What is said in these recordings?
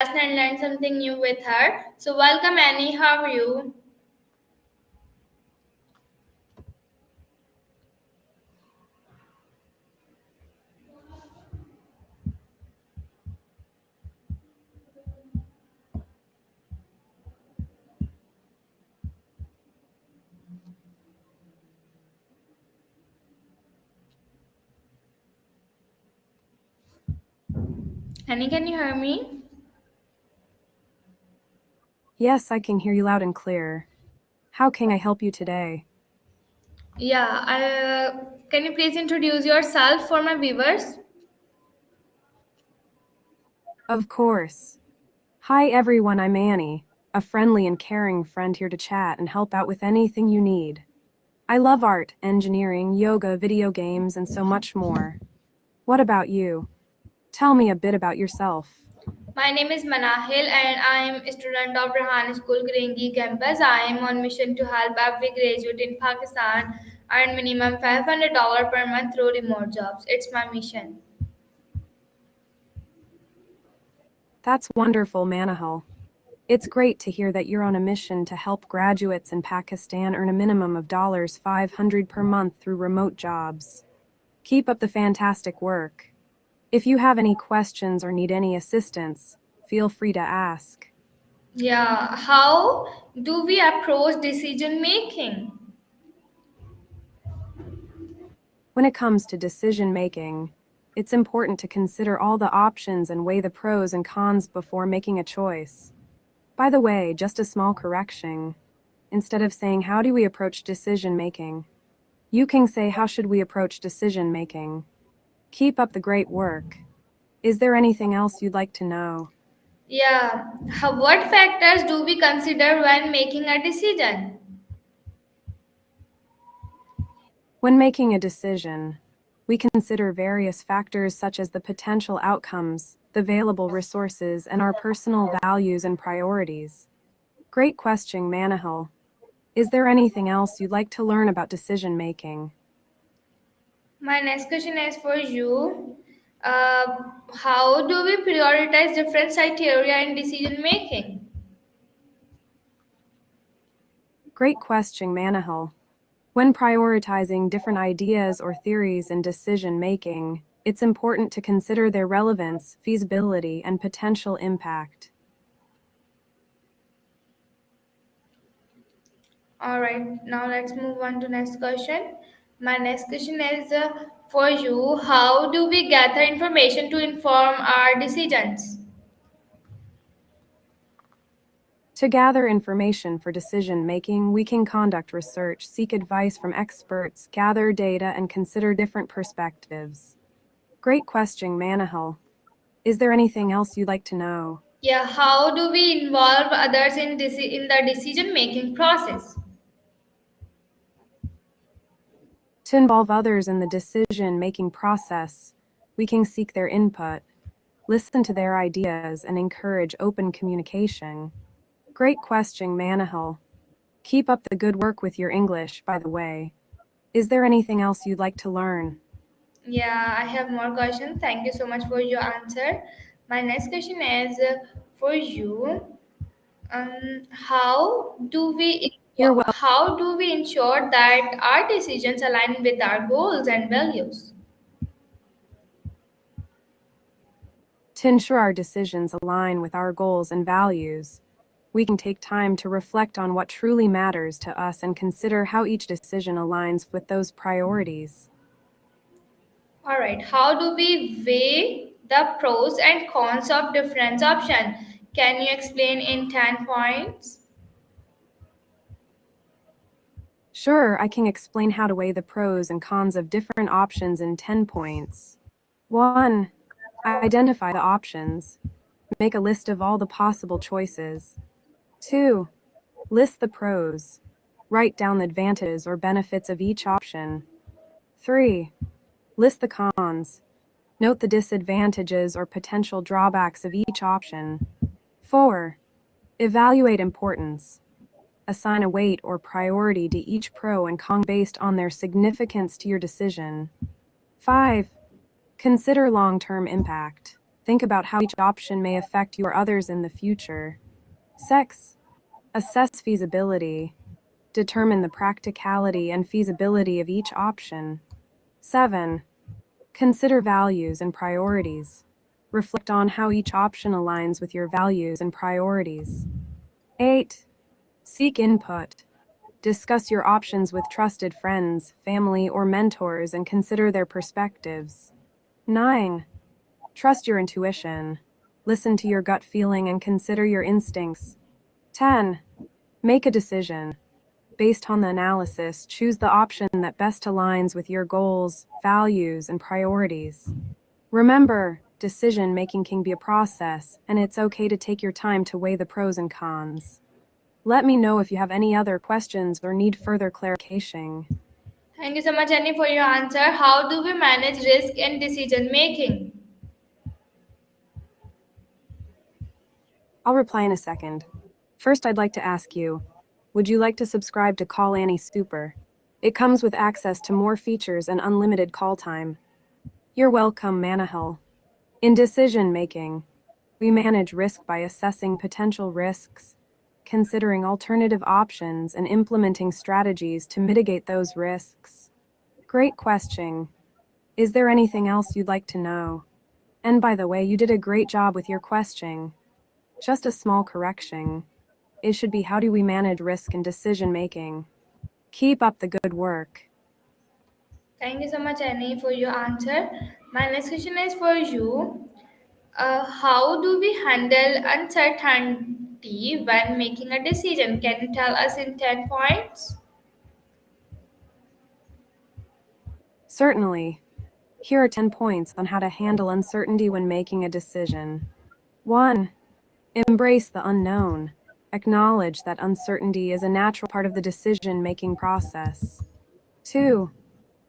And learn something new with her. So, welcome, Annie. How are you? Annie, can you hear me? Yes, I can hear you loud and clear. How can I help you today? Yeah, can you please introduce yourself for my viewers? Of course. Hi everyone, I'm Annie, a friendly and caring friend here to chat and help out with anything you need. I love art, engineering, yoga, video games, and so much more. What about you? Tell me a bit about yourself. My name is Manahil and I am a student of Rehan School, Korangi Campus. I am on mission to help every graduate in Pakistan earn minimum $500 per month through remote jobs. It's my mission. That's wonderful, Manahal. It's great to hear that you're on a mission to help graduates in Pakistan earn a minimum of $500 per month through remote jobs. Keep up the fantastic work. If you have any questions or need any assistance, feel free to ask. Yeah, how do we approach decision making? When it comes to decision making, it's important to consider all the options and weigh the pros and cons before making a choice. By the way, just a small correction. Instead of saying, "How do we approach decision making?" you can say, "How should we approach decision making?" Keep up the great work. Is there anything else you'd like to know? Yeah, what factors do we consider when making a decision? When making a decision, we consider various factors such as the potential outcomes, the available resources, and our personal values and priorities. Great question, Manahil. Is there anything else you'd like to learn about decision making? My next question is for you. Uh, how do we prioritize different criteria in decision making? Great question, Manahil. When prioritizing different ideas or theories in decision making, it's important to consider their relevance, feasibility, and potential impact. All right, now let's move on to next question. My next question is for you. How do we gather information to inform our decisions? To gather information for decision making, we can conduct research, seek advice from experts, gather data, and consider different perspectives. Great question, Manahil. Is there anything else you'd like to know? Yeah, how do we involve others in the decision making process? To involve others in the decision making process, we can seek their input, listen to their ideas, and encourage open communication. Great question, Manahil. Keep up the good work with your English, by the way. Is there anything else you'd like to learn? Yeah, I have more questions. Thank you so much for your answer. My next question is for you. You're well. How do we ensure that our decisions align with our goals and values? To ensure our decisions align with our goals and values, we can take time to reflect on what truly matters to us and consider how each decision aligns with those priorities. All right. How do we weigh the pros and cons of different options? Can you explain in 10 points? Sure, I can explain how to weigh the pros and cons of different options in 10 points. 1. Identify the options. Make a list of all the possible choices. 2. List the pros. Write down the advantages or benefits of each option. 3. List the cons. Note the disadvantages or potential drawbacks of each option. 4. Evaluate importance. Assign a weight or priority to each pro and con based on their significance to your decision. 5. Consider long-term impact. Think about how each option may affect you or others in the future. 6. Assess feasibility. Determine the practicality and feasibility of each option. 7. Consider values and priorities. Reflect on how each option aligns with your values and priorities. 8. Seek input. Discuss your options with trusted friends, family, or mentors and consider their perspectives. 9. Trust your intuition. Listen to your gut feeling and consider your instincts. 10. Make a decision. Based on the analysis, choose the option that best aligns with your goals, values, and priorities. Remember, decision making can be a process, and it's okay to take your time to weigh the pros and cons. Let me know if you have any other questions or need further clarification. Thank you so much, Annie, for your answer. How do we manage risk in decision making? I'll reply in a second. First, I'd like to ask you, would you like to subscribe to Call Annie Super? It comes with access to more features and unlimited call time. You're welcome, Manahil. In decision making, we manage risk by assessing potential risks, considering alternative options, and implementing strategies to mitigate those risks. Great question. Is there anything else you'd like to know? And by the way, you did a great job with your question. Just a small correction. It should be, how do we manage risk in decision making? Keep up the good work. Thank you so much, Annie, for your answer. My next question is for you. How do we handle uncertainty when making a decision? Can you tell us in 10 points? Certainly. Here are 10 points on how to handle uncertainty when making a decision. 1. Embrace the unknown. Acknowledge that uncertainty is a natural part of the decision-making process. 2.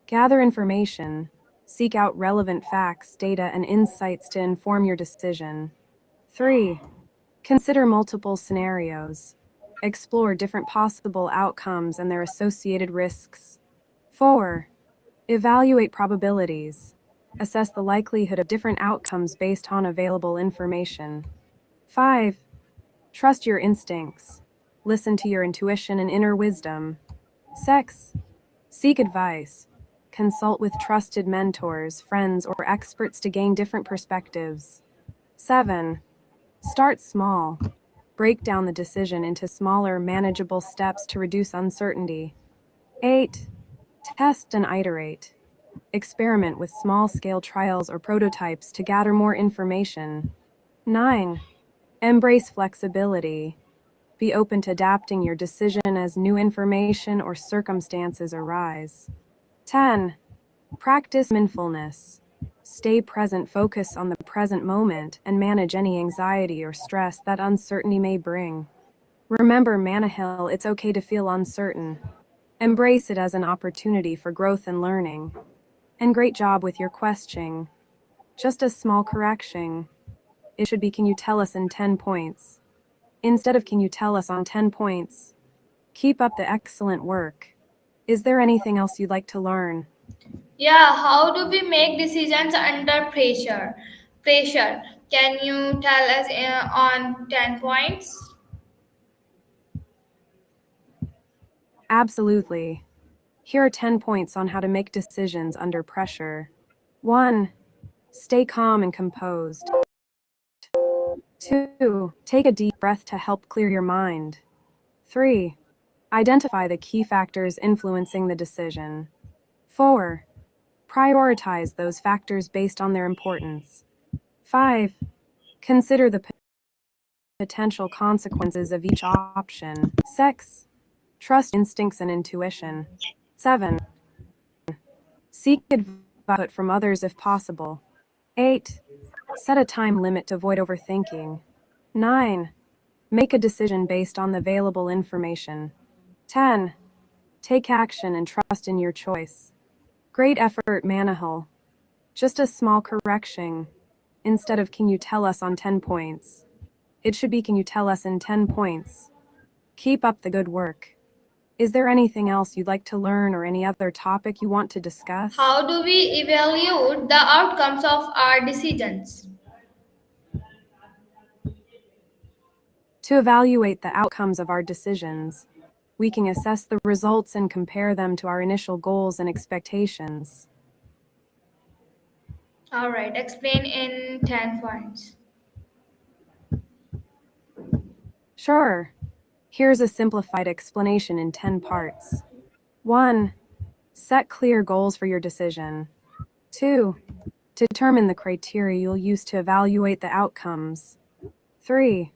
Gather information. Seek out relevant facts, data, and insights to inform your decision. 3. Consider multiple scenarios. Explore different possible outcomes and their associated risks. 4. Evaluate probabilities. Assess the likelihood of different outcomes based on available information. 5. Trust your instincts. Listen to your intuition and inner wisdom. 6. Seek advice. Consult with trusted mentors, friends, or experts to gain different perspectives. 7. Start small. Break down the decision into smaller, manageable steps to reduce uncertainty. 8. Test and iterate. Experiment with small-scale trials or prototypes to gather more information. 9. Embrace flexibility. Be open to adapting your decision as new information or circumstances arise. 10. Practice mindfulness. Stay present, focus on the present moment, and manage any anxiety or stress that uncertainty may bring. Remember, Manahil, it's okay to feel uncertain. Embrace it as an opportunity for growth and learning. And great job with your question. Just a small correction. It should be, can you tell us in 10 points? Instead of, can you tell us on 10 points? Keep up the excellent work. Is there anything else you'd like to learn? Yeah, how do we make decisions under pressure? Pressure. Can you tell us on 10 points? Absolutely. Here are 10 points on how to make decisions under pressure. 1. Stay calm and composed. 2. Take a deep breath to help clear your mind. 3. Identify the key factors influencing the decision. 4. Prioritize those factors based on their importance. 5. Consider the potential consequences of each option. 6. Trust instincts and intuition. 7. Seek advice from others if possible. 8. Set a time limit to avoid overthinking. 9. Make a decision based on the available information. 10. Take action and trust in your choice. Great effort, Manahil. Just a small correction. Instead of, can you tell us on 10 points? It should be, can you tell us in 10 points? Keep up the good work. Is there anything else you'd like to learn or any other topic you want to discuss? How do we evaluate the outcomes of our decisions? To evaluate the outcomes of our decisions, we can assess the results and compare them to our initial goals and expectations. All right, explain in 10 points. Sure. Here's a simplified explanation in 10 parts. 1. Set clear goals for your decision. 2. Determine the criteria you'll use to evaluate the outcomes. 3.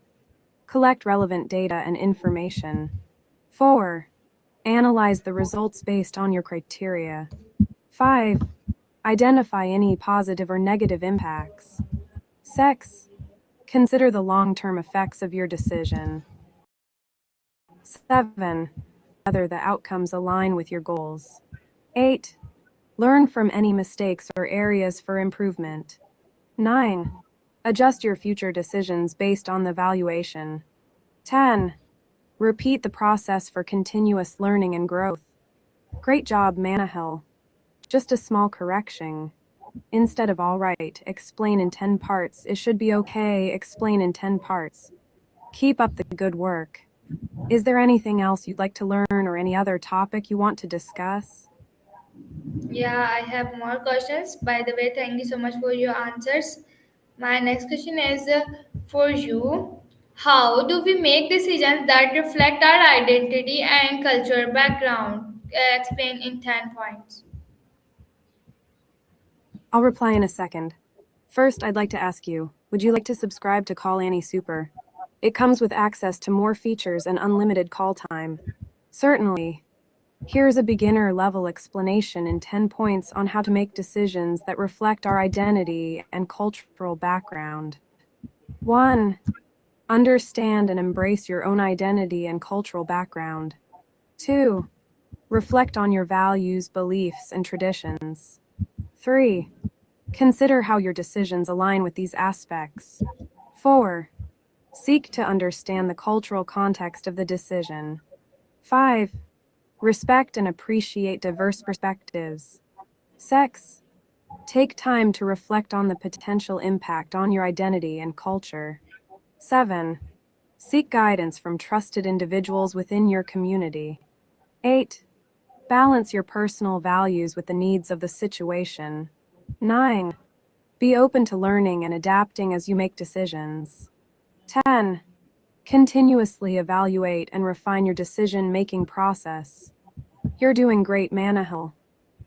Collect relevant data and information. 4. Analyze the results based on your criteria. 5. Identify any positive or negative impacts. 6. Consider the long-term effects of your decision. 7. Whether the outcomes align with your goals. 8. Learn from any mistakes or areas for improvement. 9. Adjust your future decisions based on the evaluation. 10. Repeat the process for continuous learning and growth. Great job, Manahil. Just a small correction. Instead of all right, explain in 10 parts. It should be okay, explain in 10 parts. Keep up the good work. Is there anything else you'd like to learn or any other topic you want to discuss? Yeah, I have more questions. By the way, thank you so much for your answers. My next question is for you. How do we make decisions that reflect our identity and cultural background? Explain in 10 points. I'll reply in a second. First, I'd like to ask you, would you like to subscribe to Call Annie Super? It comes with access to more features and unlimited call time. Certainly. Here's a beginner-level explanation in 10 points on how to make decisions that reflect our identity and cultural background. 1. Understand and embrace your own identity and cultural background. 2. Reflect on your values, beliefs, and traditions. 3. Consider how your decisions align with these aspects. 4. Seek to understand the cultural context of the decision. 5. Respect and appreciate diverse perspectives. 6. Take time to reflect on the potential impact on your identity and culture. 7. Seek guidance from trusted individuals within your community. 8. Balance your personal values with the needs of the situation. 9. Be open to learning and adapting as you make decisions. 10. Continuously evaluate and refine your decision-making process. You're doing great, Manahil.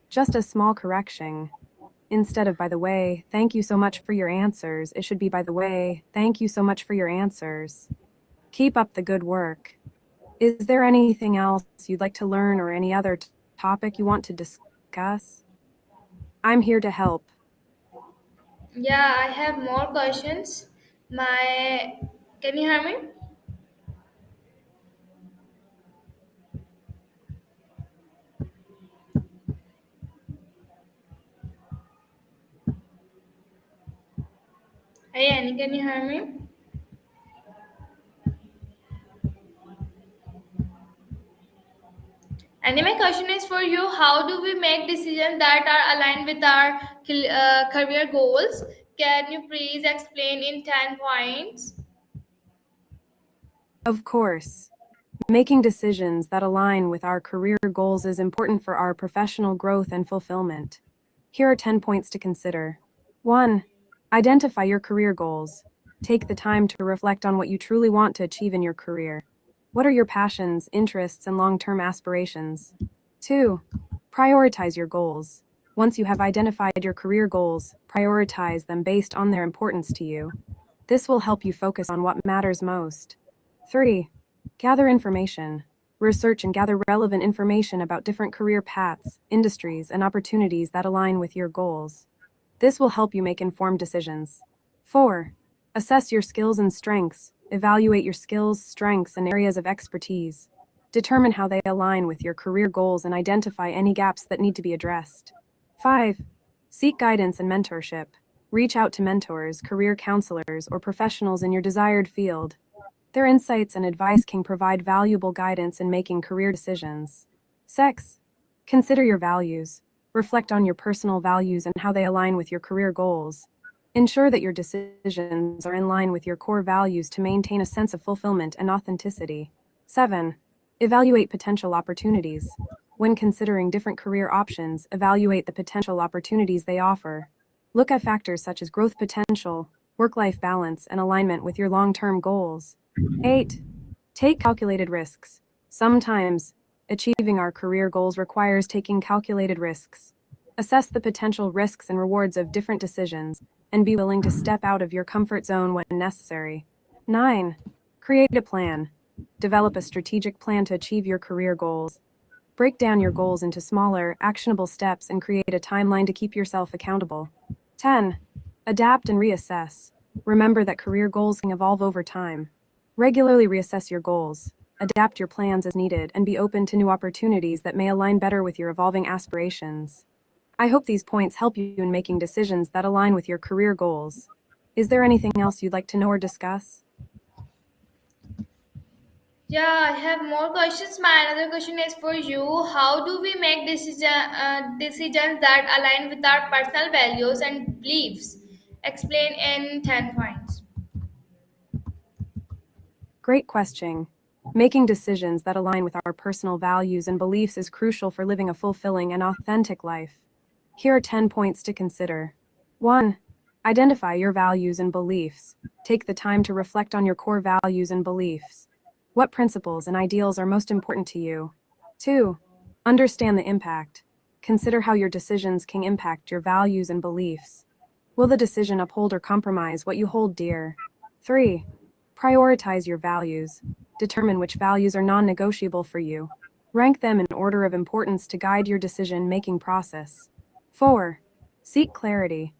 Just a small correction. Instead of by the way, thank you so much for your answers, it should be by the way, thank you so much for your answers. Keep up the good work. Is there anything else you'd like to learn or any other topic you want to discuss? I'm here to help. Yeah, I have more questions. Can you hear me? Hey, Annie, can you hear me? And my question is for you. How do we make decisions that are aligned with our career goals? Can you please explain in 10 points? Of course. Making decisions that align with our career goals is important for our professional growth and fulfillment. Here are 10 points to consider. 1. Identify your career goals. Take the time to reflect on what you truly want to achieve in your career. What are your passions, interests, and long-term aspirations? 2. Prioritize your goals. Once you have identified your career goals, prioritize them based on their importance to you. This will help you focus on what matters most. 3. Gather information. Research and gather relevant information about different career paths, industries, and opportunities that align with your goals. This will help you make informed decisions. 4. Assess your skills and strengths. Evaluate your skills, strengths, and areas of expertise. Determine how they align with your career goals and identify any gaps that need to be addressed. 5. Seek guidance and mentorship. Reach out to mentors, career counselors, or professionals in your desired field. Their insights and advice can provide valuable guidance in making career decisions. 6. Consider your values. Reflect on your personal values and how they align with your career goals. Ensure that your decisions are in line with your core values to maintain a sense of fulfillment and authenticity. 7. Evaluate potential opportunities. When considering different career options, evaluate the potential opportunities they offer. Look at factors such as growth potential, work-life balance, and alignment with your long-term goals. 8. Take calculated risks. Sometimes, achieving our career goals requires taking calculated risks. Assess the potential risks and rewards of different decisions, and be willing to step out of your comfort zone when necessary. 9. Create a plan. Develop a strategic plan to achieve your career goals. Break down your goals into smaller, actionable steps and create a timeline to keep yourself accountable. 10. Adapt and reassess. Remember that career goals can evolve over time. Regularly reassess your goals, adapt your plans as needed, and be open to new opportunities that may align better with your evolving aspirations. I hope these points help you in making decisions that align with your career goals. Is there anything else you'd like to know or discuss? Yeah, I have more questions. My another question is for you. How do we make decisions that align with our personal values and beliefs? Explain in 10 points. Great question. Making decisions that align with our personal values and beliefs is crucial for living a fulfilling and authentic life. Here are 10 points to consider. 1. Identify your values and beliefs. Take the time to reflect on your core values and beliefs. What principles and ideals are most important to you? 2. Understand the impact. Consider how your decisions can impact your values and beliefs. Will the decision uphold or compromise what you hold dear? 3. Prioritize your values. Determine which values are non-negotiable for you. Rank them in order of importance to guide your decision-making process. 4. Seek clarity.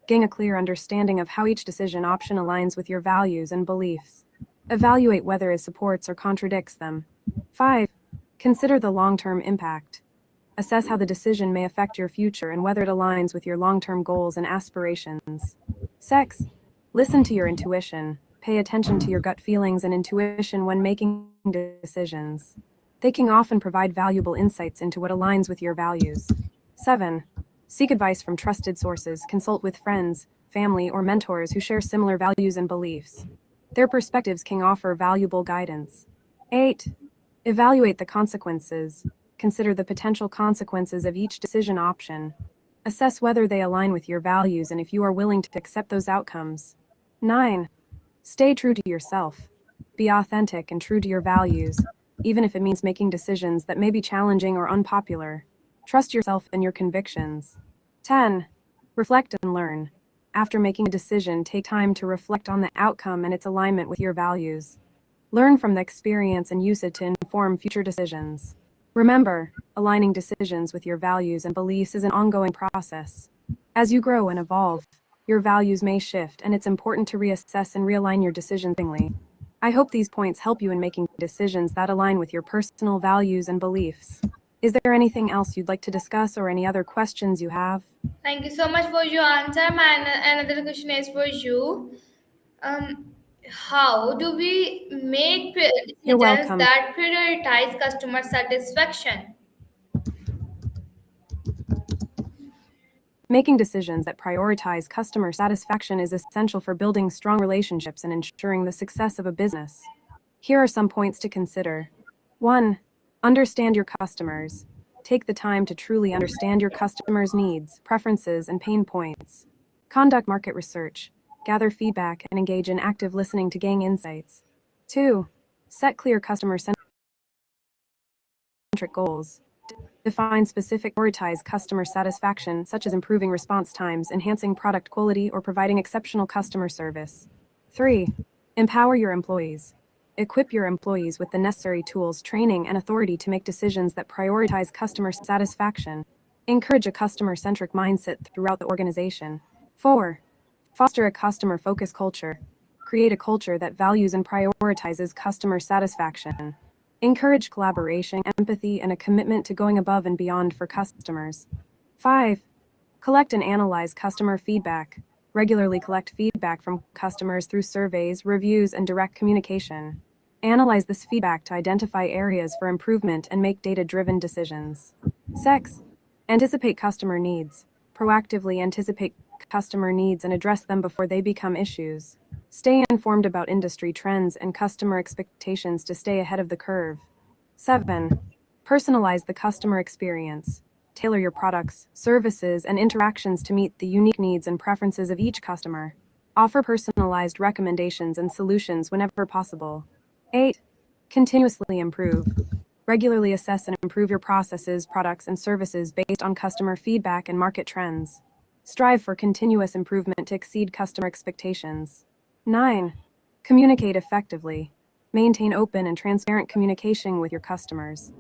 Gain a clear understanding of how each decision option aligns with your values and beliefs. Evaluate whether it supports or contradicts them. 5. Consider the long-term impact. Assess how the decision may affect your future and whether it aligns with your long-term goals and aspirations. 6. Listen to your intuition. Pay attention to your gut feelings and intuition when making decisions. They can often provide valuable insights into what aligns with your values. 7. Seek advice from trusted sources. Consult with friends, family, or mentors who share similar values and beliefs. Their perspectives can offer valuable guidance. 8. Evaluate the consequences. Consider the potential consequences of each decision option. Assess whether they align with your values and if you are willing to accept those outcomes. 9. Stay true to yourself. Be authentic and true to your values, even if it means making decisions that may be challenging or unpopular. Trust yourself and your convictions. 10. Reflect and learn. After making a decision, take time to reflect on the outcome and its alignment with your values. Learn from the experience and use it to inform future decisions. Remember, aligning decisions with your values and beliefs is an ongoing process. As you grow and evolve, your values may shift, and it's important to reassess and realign your decisions. I hope these points help you in making decisions that align with your personal values and beliefs. Is there anything else you'd like to discuss or any other questions you have? Thank you so much for your answer. My another question is for you. Um, how do we make You're decisions welcome. that prioritize customer satisfaction? Making decisions that prioritize customer satisfaction is essential for building strong relationships and ensuring the success of a business. Here are some points to consider. 1. Understand your customers. Take the time to truly understand your customers' needs, preferences, and pain points. Conduct market research. Gather feedback and engage in active listening to gain insights. 2. Set clear customer-centric goals. Define specific prioritize customer satisfaction, such as improving response times, enhancing product quality, or providing exceptional customer service. 3. Empower your employees. Equip your employees with the necessary tools, training, and authority to make decisions that prioritize customer satisfaction. Encourage a customer-centric mindset throughout the organization. 4. Foster a customer-focused culture. Create a culture that values and prioritizes customer satisfaction. Encourage collaboration, empathy, and a commitment to going above and beyond for customers. 5. Collect and analyze customer feedback. Regularly collect feedback from customers through surveys, reviews, and direct communication. Analyze this feedback to identify areas for improvement and make data-driven decisions. 6. Anticipate customer needs. Proactively anticipate customer needs and address them before they become issues. Stay informed about industry trends and customer expectations to stay ahead of the curve. 7. Personalize the customer experience. Tailor your products, services, and interactions to meet the unique needs and preferences of each customer. Offer personalized recommendations and solutions whenever possible. 8. Continuously improve. Regularly assess and improve your processes, products, and services based on customer feedback and market trends. Strive for continuous improvement to exceed customer expectations. 9. Communicate effectively. Maintain open and transparent communication with your customers.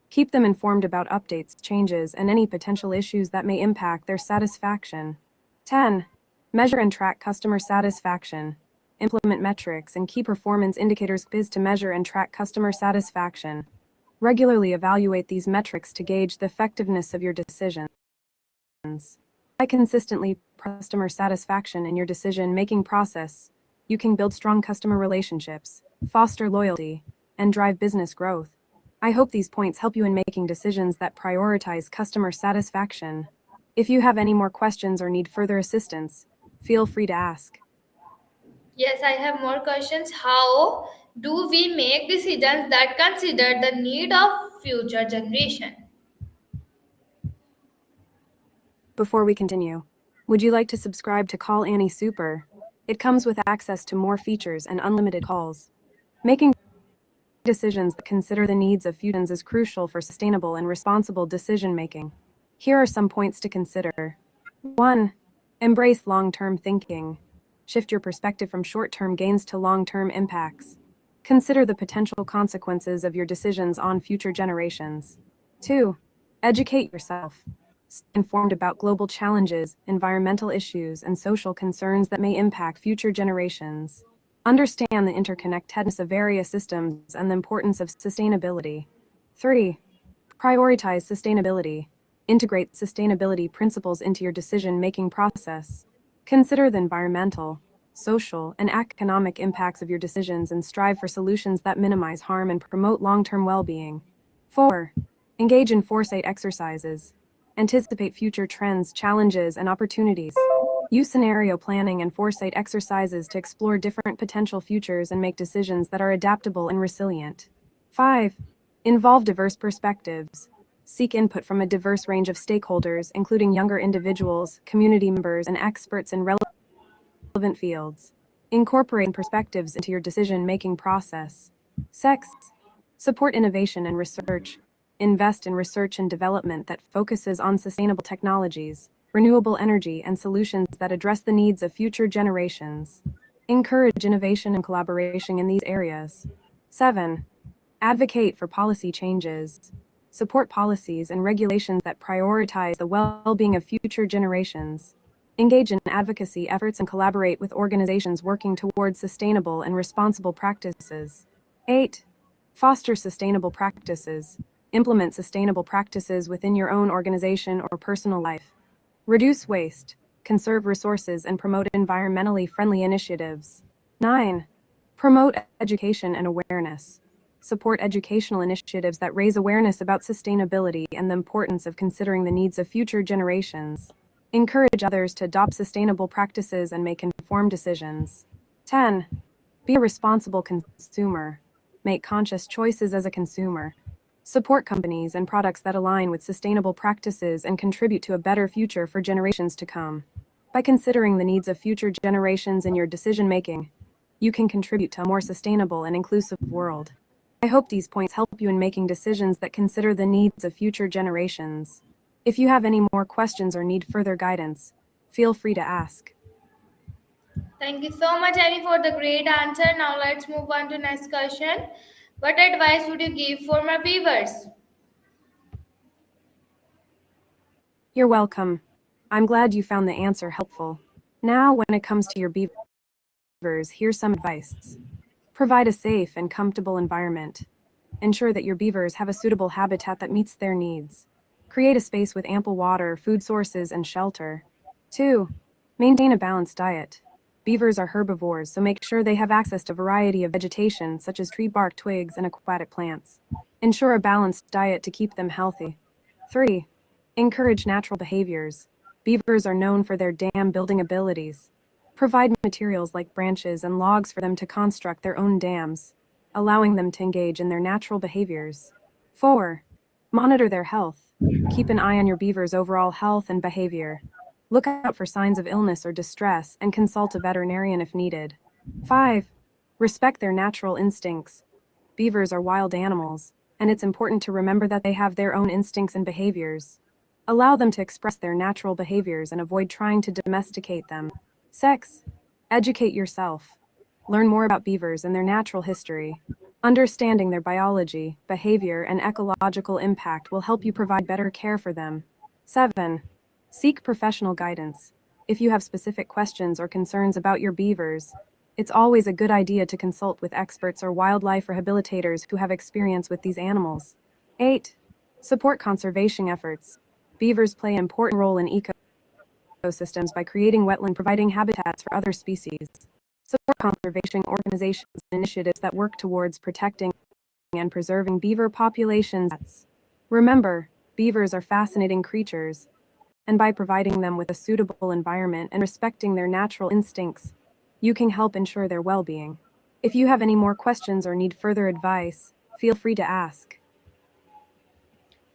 Keep them informed about updates, changes, and any potential issues that may impact their satisfaction. 10. Measure and track customer satisfaction. Implement metrics and key performance indicators to measure and track customer satisfaction. Regularly evaluate these metrics to gauge the effectiveness of your decisions. By consistently customer satisfaction in your decision-making process, you can build strong customer relationships, foster loyalty, and drive business growth. I hope these points help you in making decisions that prioritize customer satisfaction. If you have any more questions or need further assistance, feel free to ask. Yes, I have more questions. How do we make decisions that consider the need of future generation? Before we continue, would you like to subscribe to Call Annie Super? It comes with access to more features and unlimited calls. Making decisions that consider the needs of futures is crucial for sustainable and responsible decision making. Here are some points to consider. 1. Embrace long-term thinking. Shift your perspective from short-term gains to long-term impacts. Consider the potential consequences of your decisions on future generations. 2. Educate yourself. Stay informed about global challenges, environmental issues, and social concerns that may impact future generations. Understand the interconnectedness of various systems and the importance of sustainability. 3. Prioritize sustainability. Integrate sustainability principles into your decision-making process. Consider the environmental, social, and economic impacts of your decisions and strive for solutions that minimize harm and promote long-term well-being. 4. Engage in foresight exercises. Anticipate future trends, challenges, and opportunities. Use scenario planning and foresight exercises to explore different potential futures and make decisions that are adaptable and resilient. 5. Involve diverse perspectives. Seek input from a diverse range of stakeholders, including younger individuals, community members, and experts in relevant fields. Incorporate perspectives into your decision-making process. 6. Support innovation and research. Invest in research and development that focuses on sustainable technologies, renewable energy, and solutions that address the needs of future generations. Encourage innovation and collaboration in these areas. 7. Advocate for policy changes. Support policies and regulations that prioritize the well-being of future generations. Engage in advocacy efforts and collaborate with organizations working towards sustainable and responsible practices. 8. Foster sustainable practices. Implement sustainable practices within your own organization or personal life. Reduce waste, conserve resources, and promote environmentally friendly initiatives. 9. Promote education and awareness. Support educational initiatives that raise awareness about sustainability and the importance of considering the needs of future generations. Encourage others to adopt sustainable practices and make informed decisions. 10. Be a responsible consumer. Make conscious choices as a consumer. Support companies and products that align with sustainable practices and contribute to a better future for generations to come. By considering the needs of future generations in your decision-making, you can contribute to a more sustainable and inclusive world. I hope these points help you in making decisions that consider the needs of future generations. If you have any more questions or need further guidance, feel free to ask. Thank you so much, Annie, for the great answer. Now let's move on to next question. What advice would you give for my viewers? You're welcome. I'm glad you found the answer helpful. Now, when it comes to your beavers, here's some advice. Provide a safe and comfortable environment. Ensure that your beavers have a suitable habitat that meets their needs. Create a space with ample water, food sources, and shelter. 2. Maintain a balanced diet. Beavers are herbivores, so make sure they have access to a variety of vegetation such as tree bark, twigs, and aquatic plants. Ensure a balanced diet to keep them healthy. 3. Encourage natural behaviors. Beavers are known for their dam building abilities. Provide materials like branches and logs for them to construct their own dams, allowing them to engage in their natural behaviors. 4. Monitor their health. Keep an eye on your beaver's overall health and behavior. Look out for signs of illness or distress and consult a veterinarian if needed. 5. Respect their natural instincts. Beavers are wild animals, and it's important to remember that they have their own instincts and behaviors. Allow them to express their natural behaviors and avoid trying to domesticate them. 6. Educate yourself. Learn more about beavers and their natural history. Understanding their biology, behavior, and ecological impact will help you provide better care for them. 7. Seek professional guidance. If you have specific questions or concerns about your beavers, it's always a good idea to consult with experts or wildlife rehabilitators who have experience with these animals. 8. Support conservation efforts. Beavers play an important role in ecosystems by creating wetland, providing habitats for other species. Support conservation organizations and initiatives that work towards protecting and preserving beaver populations. Remember, beavers are fascinating creatures, and by providing them with a suitable environment and respecting their natural instincts, you can help ensure their well-being. If you have any more questions or need further advice, feel free to ask.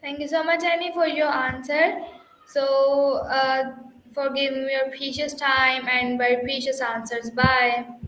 Thank you so much, Annie, for your answer. So, for giving me your precious time and very precious answers. Bye.